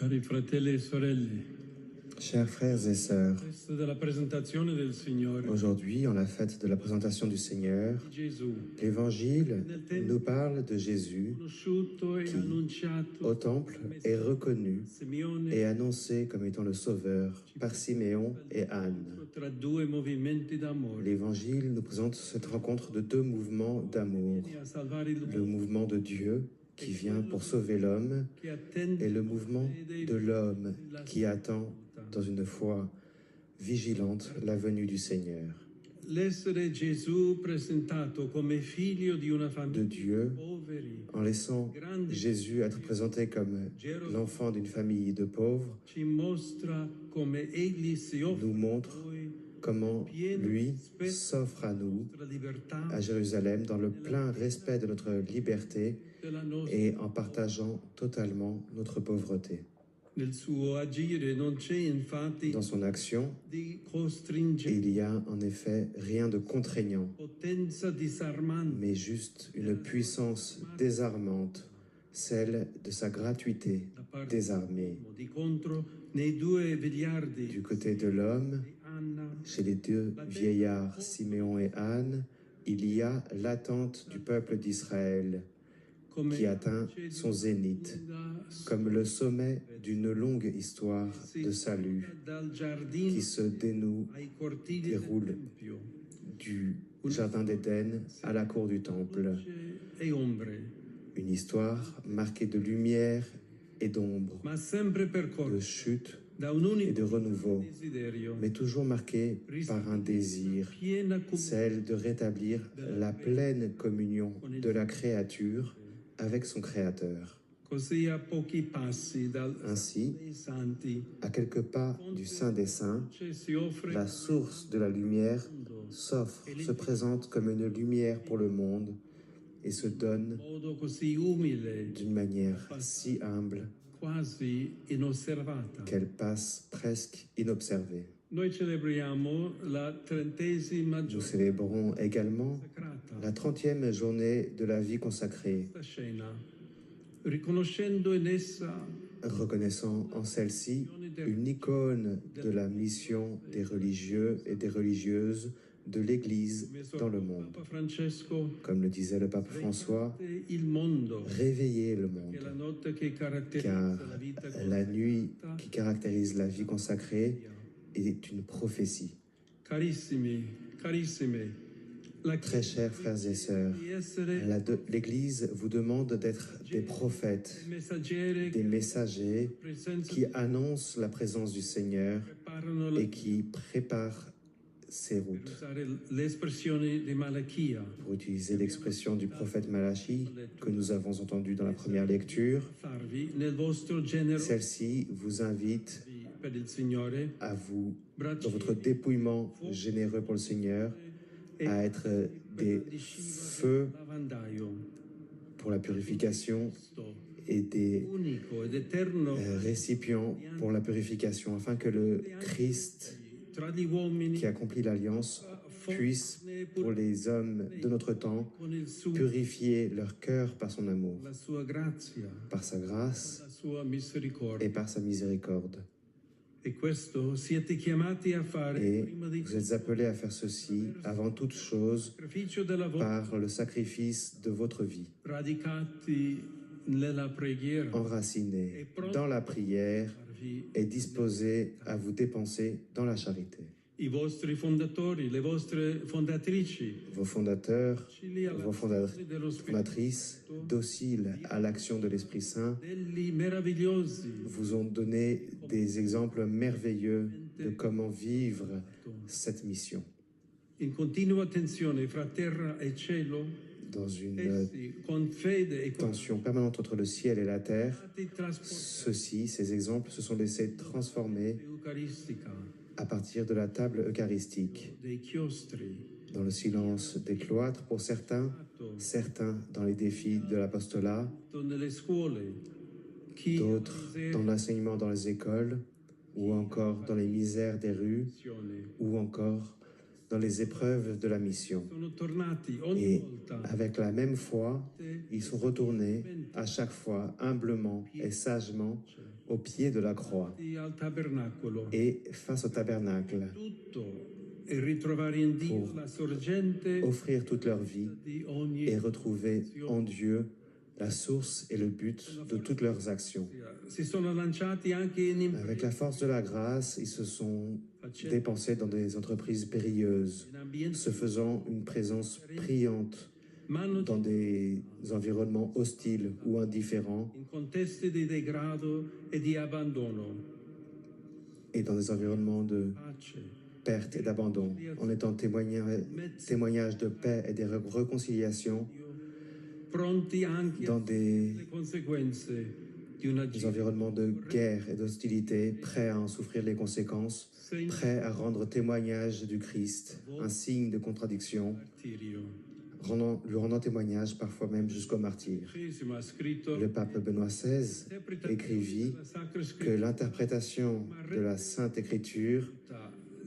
Cari fratelli e sorelle, Chers frères et sœurs, festa della presentazione del Signore aujourd'hui, en la fête de la présentation du Seigneur, di Gesù, l'Évangile nous parle de Jésus conosciuto e qui, annunciato au Temple, est reconnu Simeone et annoncé comme étant le Sauveur par Siméon et Anne. tra due movimenti d'amore. L'Évangile nous présente cette rencontre de deux mouvements d'amour. A salvare il Le mouvement de Dieu qui vient pour sauver l'homme che attende et le mouvement de l'homme qui attend dans une foi vigilante la venue du Seigneur. l'essere Gesù presentato come figlio di una De famiglia Dieu, poveri en laissant Jésus être présenté comme l'enfant d'une famille de pauvres, ci mostra come egli si offre nous montre comment lui s'offre à nous, la libertà à Jérusalem, dans le plein respect de notre liberté della nostra. et en partageant totalement notre pauvreté. Nel suo agire non c'è infatti Dans son action, di costringente, il y a en effet rien de contraignant, potenza disarmante, mais juste une puissance désarmante, celle de sa gratuité da parte désarmée. di contro nei due vegliardi Du côté de l'homme, Anna chez les deux vieillards Siméon et Anne, il y a l'attente du peuple d'Israël come qui atteint son zénith, comme le sommet d'une longue histoire de salut dal giardino qui se dénoue, ai cortili del déroule tempio, du Jardin d'Éden à la cour du Temple. luce e ombre, Une histoire marquée de lumière et d'ombre, ma sempre de percorsa chute da un et unico de renouveau, desiderio, mais toujours marquée par un désir, piena celle de rétablir la pleine communion de la créature avec son Créateur. così a pochi passi Ainsi, dai santi, à quelques pas du Saint des Saints, si offre la source de la lumière s'offre, se présente comme une lumière pour le monde et se donne in modo così umile, d'une manière si humble quasi inosservata. qu'elle passe presque inobservée. Noi celebriamo la 30ª Nous giornata célébrons également consacrata la 30e journée de la vie consacrée, questa scena, riconoscendo in essa reconnaissant en celle-ci une icône de la mission des religieux et des religieuses de l'Église dans le monde. Papa Francesco, Comme le disait le pape François, il mondo, réveillez le che monde, la notte che caratterizza car la vita la nuit consacrata. qui caractérise la vie consacrée est une prophétie. Carissimi, carissime, la Très chers frères et sœurs, di essere l'Église vous demande d'être des prophètes, messaggeri des messagers presenza qui annoncent la présence du Seigneur preparano la et qui préparent ses routes. usare l'espressione di Malachia, Pour utiliser l'expression du prophète Malachi que nous avons entendue dans la première lecture, farvi nel vostro genero celle-ci vous invite per il Signore, à vous, dans votre dépouillement généreux pour le Seigneur, à être des feux lavandaio, pour la purification et des unico ed eterno récipients pour la purification, afin que le Christ tra gli uomini qui accomplit l'alliance puisse, pour les hommes de notre temps, con il suo, purifier leur cœur par son amour, la sua grazia, par sa grâce la sua misericordia. et par sa miséricorde. E questo siete chiamati a fare Et prima di vous êtes appelés à faire ceci avant toute chose sacrificio della vostra, par le sacrifice de votre vie, radicati nella preghiera, enracinés dans la prière farvi et disposés à vous dépenser dans la charité. i vostri fondatori, le vostre fondatrici, Vos fondateurs, vos fondatrices, dociles à l'action de l'Esprit Saint, modelli meravigliosi vous ont donné des exemples merveilleux de comment vivre cette mission. in continua tensione fra terra e cielo, Dans une essi con fede e con tension permanente entre le ciel et la terre, stati trasportati ceux-ci, ces exemples, se sont laissés transformer eucaristica à partir de la table eucharistique, dei chiostri, dans le silence des cloîtres pour certains, certains dans les défis de l'apostolat, nelle scuole, chi d'autres dans l'enseignement dans les écoles, ou encore dans les misères des rues, ou encore dans les épreuves de la mission. sono tornati ogni Et volta avec la même foi, ils sont retournés à chaque fois humblement et sagement au pied de la croix al tabernacolo. et face au tabernacle Tutto e ritrovare in Dio pour la sorgente offrir toute leur vie di ogni et retrouver en Dieu la source et le but de toutes leurs actions. si sono lanciati anche in Avec la force de la grâce, ils se sont dépensés dans des entreprises périlleuses, ambienti se faisant une présence priante ma hanno dans des environnements hostiles ou indifférents in contesti di degrado e di abbandono. et dans des environnements de Pace, perte et d'abandon, en étant témoignage de paix et de réconciliation pronti anche dans des alle conseguenze di una environnements de guerre et d'hostilité, prêts à en souffrir les conséquences, prêts à rendre témoignage du Christ, un signe de contradiction, martirio. lui rendant témoignage parfois même jusqu'au martyr. Ha scritto Le pape Benoît XVI écrivit que l'interprétation de la Sainte Écriture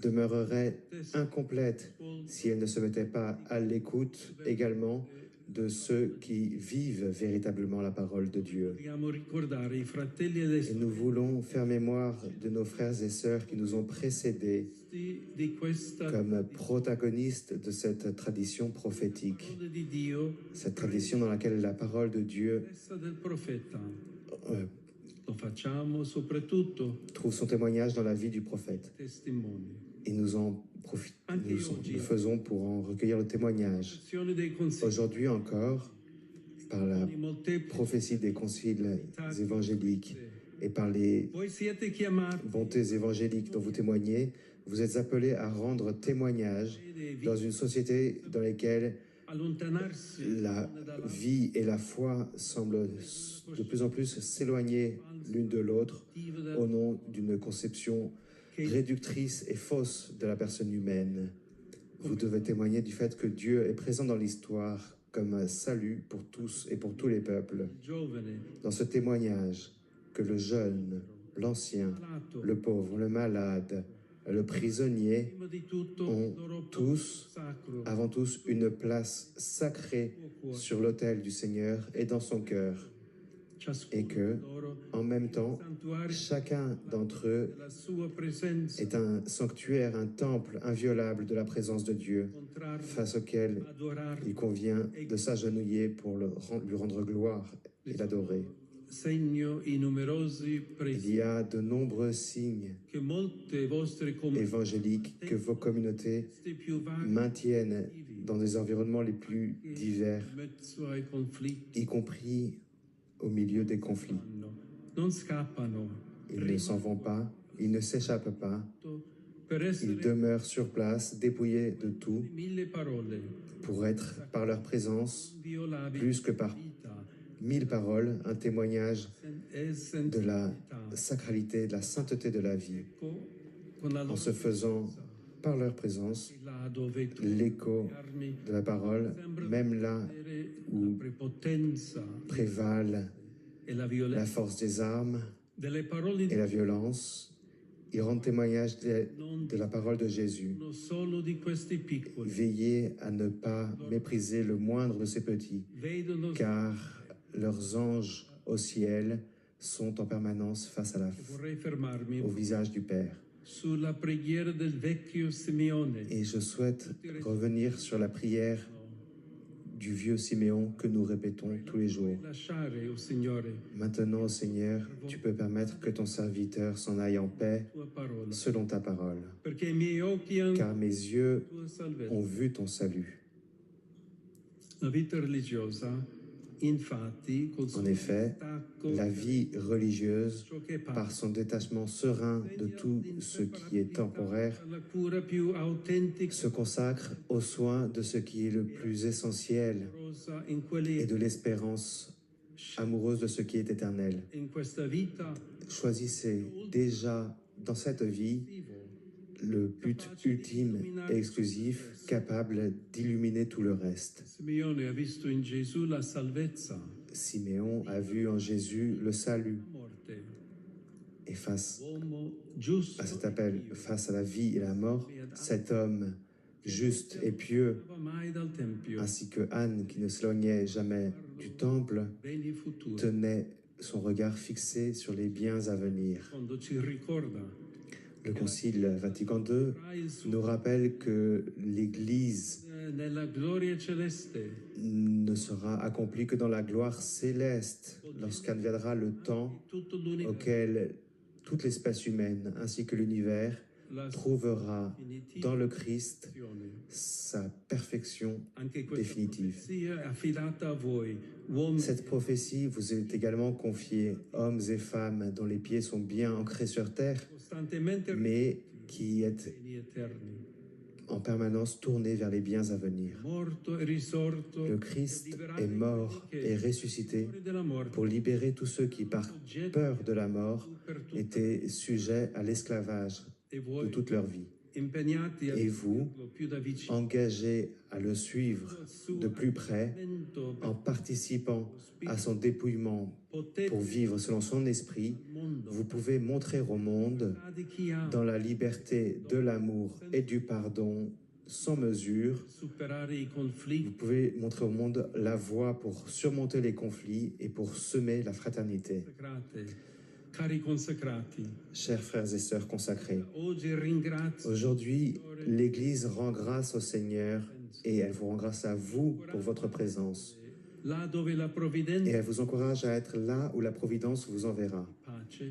demeurerait incomplète si elle ne se mettait pas à l'écoute également de ceux qui vivent véritablement la parole de Dieu. Vogliamo ricordare i fratelli e le Et nous voulons faire mémoire de nos frères et sœurs qui nous ont précédés sorelle di questa comme protagonistes de cette tradition prophétique, parola di Dio, cette tradition dans laquelle la parole de Dieu stessa del profeta. euh, Lo facciamo soprattutto trouve son témoignage dans la vie du prophète. testimoni. Et nous le faisons pour en recueillir le témoignage. Azione dei consigli Aujourd'hui encore, par la di molteplici. prophétie des conciles évangéliques et par les Voi siete chiamati bontés évangéliques dont vous témoignez, vous êtes appelés à rendre témoignage dans une société dans laquelle a allontanarsi la vie et la foi semblent de plus en plus s'éloigner l'une de l'autre au nom d'une conception réductrice et fausse de la personne humaine. Vous devez témoigner du fait que Dieu est présent dans l'histoire comme un salut pour tous et pour tous les peuples. giovane, Dans ce témoignage, que le jeune, l'ancien, malato, le pauvre, le malade, le prisonnier prima di tutto ont loro tous, sacro avant tous, une place sacrée sur l'autel du Seigneur et dans son cœur. ciascuno Et que, di loro en même temps, santuario chacun d'entre eux della sua presenza est un sanctuaire, un temple inviolable de la présence de Dieu, incontrarlo, face auquel adorarlo. il convient de s'agenouiller pour lui rendre gloire et l'adorer. Segno i numerosi Il presi y a de nombreux signes che molte vostre comunità évangéliques que vos communautés più varie maintiennent dans des environnements les plus divers, in mezzo ai conflitti y compris au milieu des conflits. non scappano Ils ne s'en vont pas, ils ne s'échappent pas, per ils essere demeurent sur place, dépouillés de tout, mille parole pour être, par leur présence, violabili plus que par vita 1000 paroles, un témoignage e de la sensibilità. sacralité, de la sainteté de la vie, Con la en se faisant, par leur présence, là dove tu l'écho armi de la parole, même là vedere où la prepotenza prévalent e la la violenza force des armes delle parole et di la violence. Ils rendent témoignage de la parole de Jésus. uno solo di questi piccoli Veillez à ne pas mépriser le moindre de ces petits, vedono car leurs anges au ciel sont en permanence face à vorrei fermarmi au visage du Père. sulla preghiera del vecchio Simeone Et je souhaite revenir sur la prière du vieux Siméon que nous répétons tous les jours. lasciare, o Signore, Maintenant, Seigneur, tu peux permettre que ton serviteur s'en aille en paix tua parola, selon ta parole, perché i miei occhi hanno car mes yeux tua salvezza. ont vu ton salut. La vita religiosa, infatti, col En suo effet, distacco la vie religieuse, ciò che par son détachement serein de tout ce qui est temporaire, la cura più autentica se consacre aux soins de ce qui est le plus essentiel rosa in quelli et de l'espérance amoureuse de ce qui est éternel. in questa vita Choisissez déjà dans cette vie le but ultime et exclusif capable d'illuminer tout le reste. Simeone ha visto in Gesù la salvezza, Siméon a vu en Jésus le salut la morte, et face uomo giusto à cet appel, face à la vie et la mort, cet homme juste et pieux, non va mai dal tempio, ainsi que Anne qui ne s'éloignait jamais du temple, beni futuri, tenait son regard fixé sur les biens à venir. Quando ci ricorda Le Concile Vatican II nous rappelle que l'Église nella gloria celeste ne sera accomplie que dans la gloire céleste, lorsqu'adviendra le temps tutto l'universo auquel toute l'espèce humaine ainsi que l'univers trouvera dans le Christ sa perfection anche questa définitive. profezia è affidata a voi, uomini Cette prophétie vous est également confiée, hommes et femmes dont les pieds sont bien ancrés sur terre, costantemente mais qui êtes beni eterni. en permanence tournés vers les biens à venir. Morto e risorto Le Christ est mort et ressuscité della morte pour libérer tous ceux qui, par peur de la mort, étaient sujets à l'esclavage e de voi toute leur vie. impegnati a Et vous, seguirlo più da vicino engagés à le suivre de plus près, en participant à son dépouillement pour vivre selon son esprit, vous pouvez montrer au monde, di chi ha dans la liberté de l'amour et du pardon sans mesure, superare i vous conflitti pouvez montrer au monde la voie pour surmonter les conflits et pour semer la fraternité. consacrate. Cari consacrati, Chers frères et sœurs consacrés, oggi ringrazio aujourd'hui, l'Église rend grâce au Seigneur et elle vous rend grâce à vous pour votre présence. là dove la Et provvidenza elle vous encourage à être là où la Providence vous enverra, pace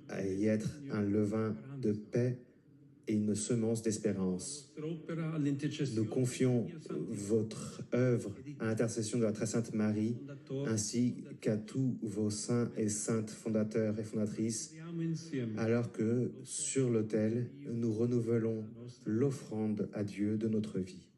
à y être un levain de paix et une semence d'espérance. opera Nous all'intercessione confions votre œuvre à l'intercession de la Très Sainte Marie, ainsi qu'à tous vos saints et saintes fondateurs et fondatrices, siamo insieme alors que sur l'autel, nous renouvelons l'offrande à Dieu de notre vie.